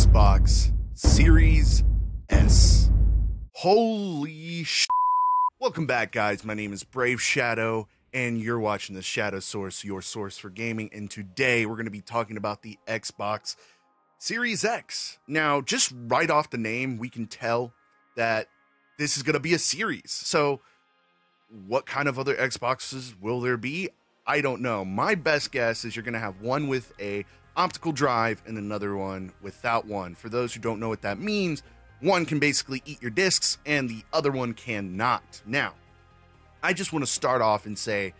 Xbox Series S. Holy sh! Welcome back, guys. My name is Brave Shadow, and you're watching the Shadow Source, your source for gaming. And today we're going to be talking about the Xbox Series X. Now, just right off the name, we can tell that this is going to be a series. So, what kind of other Xboxes will there be? I don't know. My best guess is you're going to have one with a optical drive and another one without one. For those who don't know what that means, one can basically eat your discs and the other one cannot. Now, I just want to start off and say,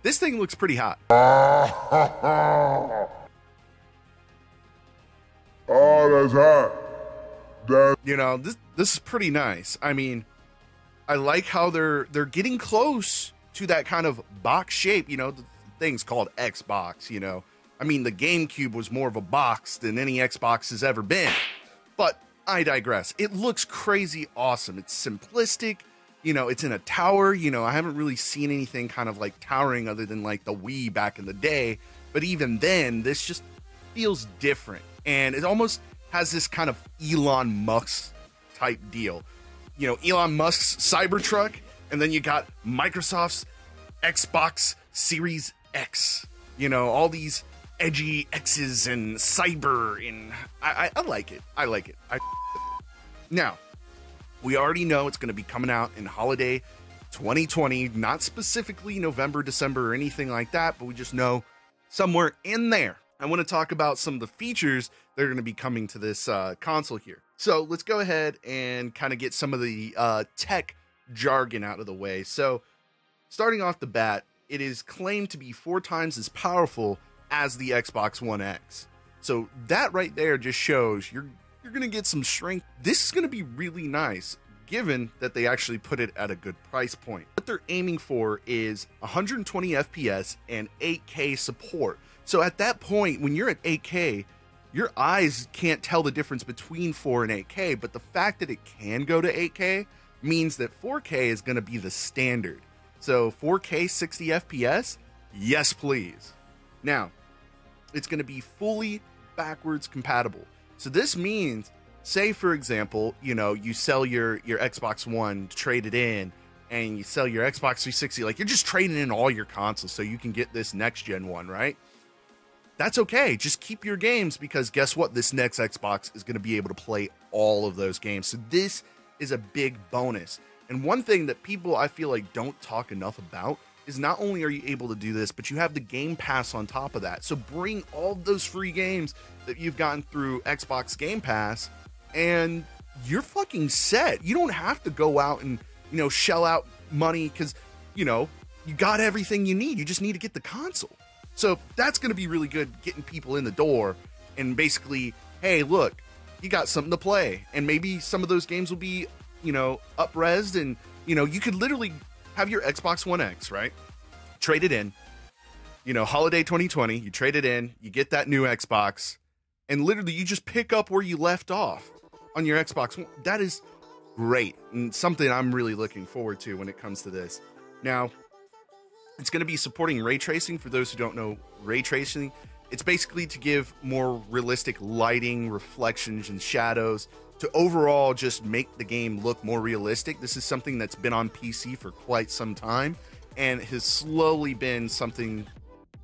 this thing looks pretty hot. Oh, that's hot. You know, this is pretty nice. I mean, I like how they're getting close to that kind of box shape. You know, the thing's called Xbox, you know. I mean, the GameCube was more of a box than any Xbox has ever been. But I digress. It looks crazy awesome. It's simplistic. You know, it's in a tower. You know, I haven't really seen anything kind of like towering other than like the Wii back in the day. But even then, this just feels different. And it almost has this kind of Elon Musk type deal. You know, Elon Musk's Cybertruck, and then you got Microsoft's Xbox Series X. You know, all these edgy X's and cyber, and I like it. I like it. Now, we already know it's going to be coming out in holiday 2020, not specifically November, December, or anything like that, but we just know somewhere in there. I want to talk about some of the features that are going to be coming to this console here. So let's go ahead and kind of get some of the tech jargon out of the way. So starting off the bat, it is claimed to be 4 times as powerful as the Xbox One X. So that right there just shows you're going to get some strength. This is going to be really nice, given that they actually put it at a good price point. What they're aiming for is 120 FPS and 8K support. So at that point, when you're at 8K, your eyes can't tell the difference between 4 and 8K, but the fact that it can go to 8K means that 4K is going to be the standard. So 4K 60 FPS? Yes, please. Now, it's going to be fully backwards compatible. So this means, say for example, you know, you sell your Xbox One, trade it in, and you sell your Xbox 360, like you're just trading in all your consoles so you can get this next gen one, right? That's okay. Just keep your games, because guess what? This next Xbox is going to be able to play all of those games. So this is a big bonus. And one thing that people, I feel like, don't talk enough about is not only are you able to do this, but you have the Game Pass on top of that. So bring all those free games that you've gotten through Xbox Game Pass, and you're fucking set. You don't have to go out and, you know, shell out money because, you know, you got everything you need. You just need to get the console. So that's going to be really good, getting people in the door and basically, hey, look, you got something to play. And maybe some of those games will be, you know, up-resed, and, you know, you could literally have your Xbox One X, right? Trade it in, you know, holiday 2020, you trade it in, you get that new Xbox, and literally you just pick up where you left off on your Xbox One. That is great, and something I'm really looking forward to when it comes to this. Now, it's going to be supporting ray tracing. For those who don't know ray tracing, it's basically to give more realistic lighting, reflections, and shadows to overall just make the game look more realistic. This is something that's been on PC for quite some time and has slowly been something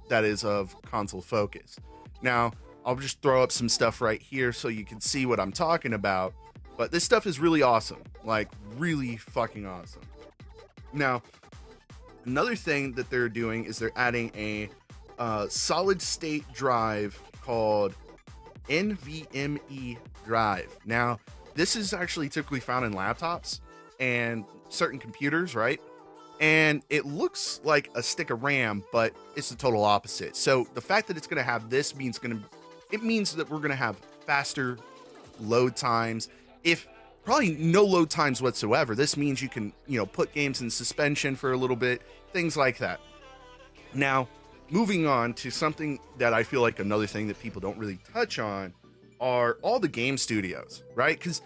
that is of console focus. Now, I'll just throw up some stuff right here so you can see what I'm talking about. But this stuff is really awesome, like really fucking awesome. Now, another thing that they're doing is they're adding a solid state drive called NVMe drive. Now, this is actually typically found in laptops and certain computers, right? And it looks like a stick of RAM, but it's the total opposite. So the fact that it's going to have this means it means that we're going to have faster load times. If probably no load times whatsoever. This means you can, you know, put games in suspension for a little bit, things like that. Now, moving on to something that I feel like another thing that people don't really touch on are all the game studios, right? Because,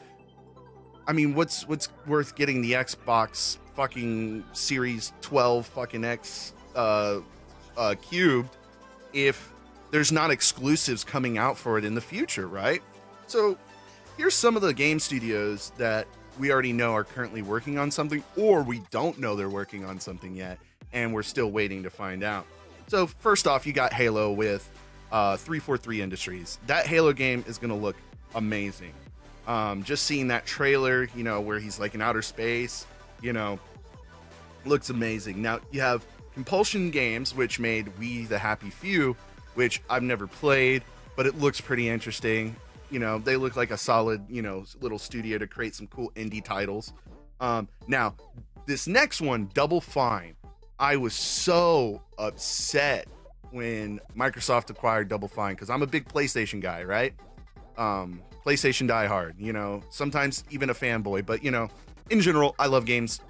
I mean, what's worth getting the Xbox fucking Series 12 fucking X cubed if there's not exclusives coming out for it in the future, right? So here's some of the game studios that we already know are currently working on something, or we don't know they're working on something yet, and we're still waiting to find out. So first off, you got Halo with 343 Industries. That Halo game is going to look amazing. Just seeing that trailer, you know, where he's like in outer space, you know, looks amazing. Now you have Compulsion Games, which made We the Happy Few, which I've never played, but it looks pretty interesting. You know, they look like a solid, you know, little studio to create some cool indie titles. Now, this next one, Double Fine, I was so upset when Microsoft acquired Double Fine because I'm a big PlayStation guy, right? PlayStation die hard, you know, sometimes even a fanboy, but, you know, in general, I love games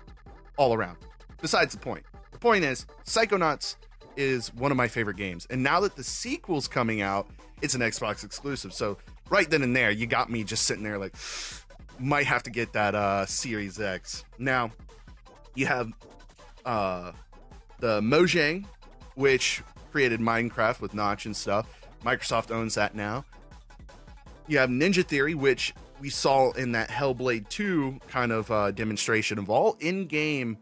all around. Besides the point. The point is, Psychonauts is one of my favorite games. And now that the sequel's coming out, it's an Xbox exclusive. So right then and there, you got me just sitting there like, might have to get that Series X. Now, you have the Mojang, which created Minecraft with Notch and stuff. Microsoft owns that now. You have Ninja Theory, which we saw in that Hellblade 2 kind of demonstration of all in-game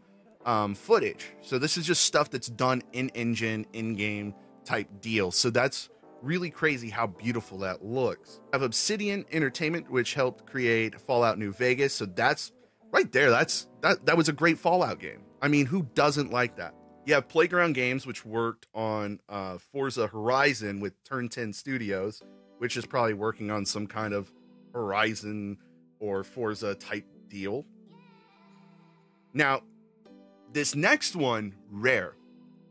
footage. So this is just stuff that's done in-engine, in-game type deal. So that's really crazy how beautiful that looks. I have Obsidian Entertainment, which helped create Fallout New Vegas. So that's right there. That was a great Fallout game. I mean, who doesn't like that? You have Playground Games, which worked on Forza Horizon with Turn 10 Studios, which is probably working on some kind of Horizon or Forza type deal. Now, this next one, Rare,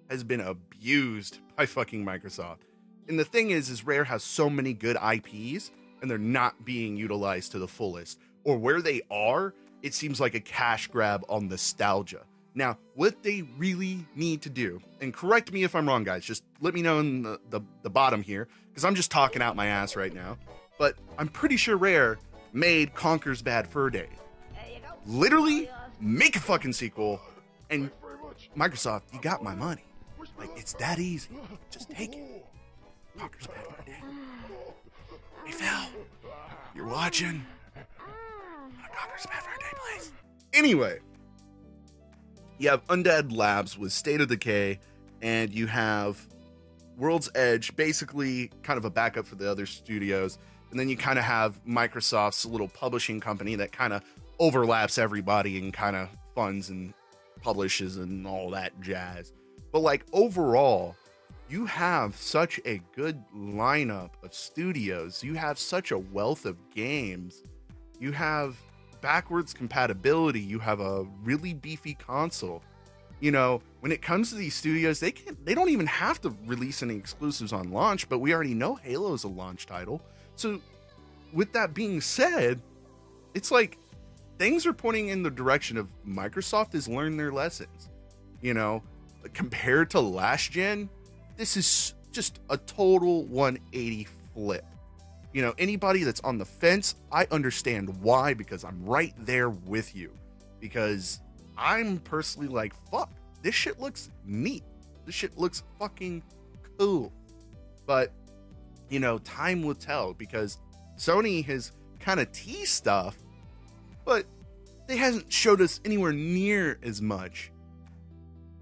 has been abused by fucking Microsoft. And the thing is Rare has so many good IPs and they're not being utilized to the fullest. Or where they are, it seems like a cash grab on nostalgia. Now, what they really need to do, and correct me if I'm wrong, guys, just let me know in the bottom here, because I'm just talking out my ass right now. But I'm pretty sure Rare made Conker's Bad Fur Day. Literally, make a fucking sequel, and Microsoft, you got my money. Like, it's that easy. Just take it. Conker's Bad Fur Day. Hey, Phil, you're watching? Conker's Bad Fur Day, please. Anyway, you have Undead Labs with State of Decay, and you have World's Edge, basically kind of a backup for the other studios. And then you kind of have Microsoft's little publishing company that kind of overlaps everybody and kind of funds and publishes and all that jazz. But like overall, you have such a good lineup of studios. You have such a wealth of games. You have backwards compatibility. You have a really beefy console. You know, when it comes to these studios, they don't even have to release any exclusives on launch, but we already know Halo is a launch title. So with that being said, it's like things are pointing in the direction of Microsoft has learned their lessons. You know, compared to last gen, this is just a total 180 flip. You know, anybody that's on the fence, I understand why, because I'm right there with you. Because I'm personally like, fuck, this shit looks neat. This shit looks fucking cool. But, you know, time will tell, because Sony has kind of teased stuff, but they hasn't showed us anywhere near as much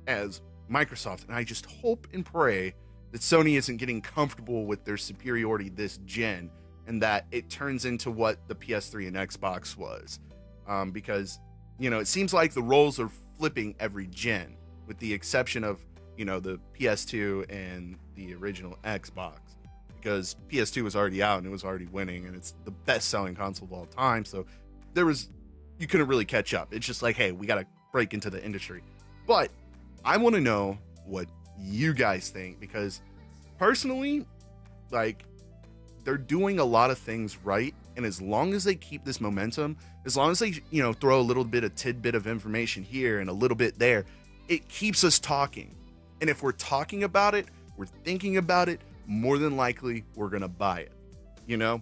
as Microsoft. And I just hope and pray that Sony isn't getting comfortable with their superiority this gen, and that it turns into what the PS3 and Xbox was. Because, you know, it seems like the roles are flipping every gen, with the exception of, you know, the PS2 and the original Xbox. Because PS2 was already out and it was already winning, and it's the best-selling console of all time. So you couldn't really catch up. It's just like, hey, we got to break into the industry. But I want to know what you guys think, because personally, like, they're doing a lot of things right, and as long as they keep this momentum, as long as they, you know, throw a little bit of tidbit of information here and a little bit there, it keeps us talking. And if we're talking about it, we're thinking about it, more than likely we're gonna buy it, you know?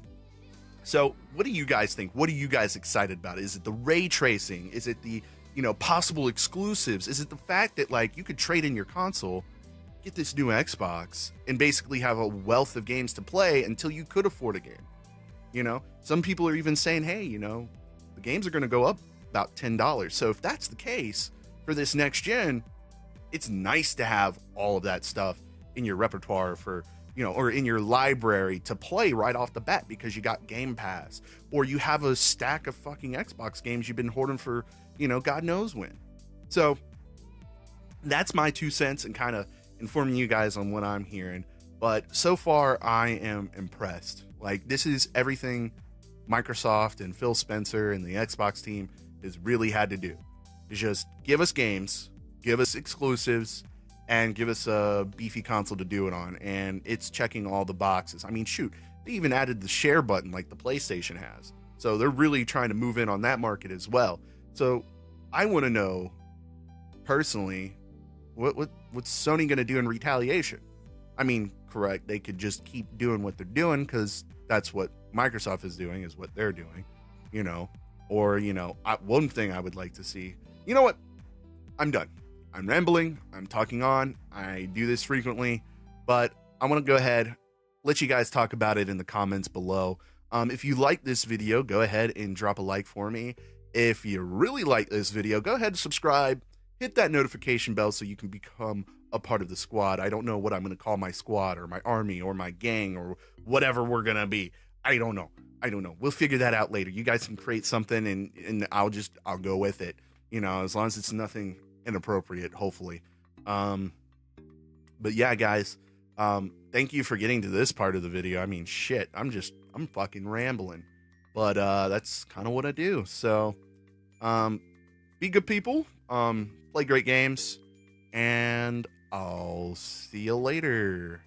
So what do you guys think? What are you guys excited about? Is it the ray tracing? Is it the, you know, possible exclusives? Is it the fact that, like, you could trade in your console, get this new Xbox, and basically have a wealth of games to play until you could afford a game? You know, some people are even saying, hey, you know, the games are going to go up about $10. So if that's the case for this next gen, it's nice to have all of that stuff in your repertoire for, you know, or in your library to play right off the bat because you got Game Pass, or you have a stack of fucking Xbox games you've been hoarding for, you know, God knows when. So that's my 2 cents and kind of informing you guys on what I'm hearing. But so far, I am impressed. Like, this is everything Microsoft and Phil Spencer and the Xbox team has really had to do. Is just give us games, give us exclusives, and give us a beefy console to do it on. And it's checking all the boxes. I mean, shoot, they even added the share button like the PlayStation has. So they're really trying to move in on that market as well. So I want to know, personally, what's Sony going to do in retaliation? I mean, correct, they could just keep doing what they're doing because that's what Microsoft is doing, is what they're doing, you know. Or, you know, one thing I would like to see, you know what? I'm done. I'm rambling. I'm talking on. I do this frequently, but I want to go ahead, let you guys talk about it in the comments below. If you like this video, go ahead and drop a like for me. If you really like this video, go ahead and subscribe. Hit that notification bell so you can become a part of the squad. I don't know what I'm going to call my squad or my army or my gang or whatever we're going to be. I don't know. We'll figure that out later. You guys can create something and I'll go with it. You know, as long as it's nothing inappropriate, hopefully. But yeah, guys, thank you for getting to this part of the video. I mean, shit, I'm fucking rambling, but that's kind of what I do. So be good people, play great games, and I'll see you later.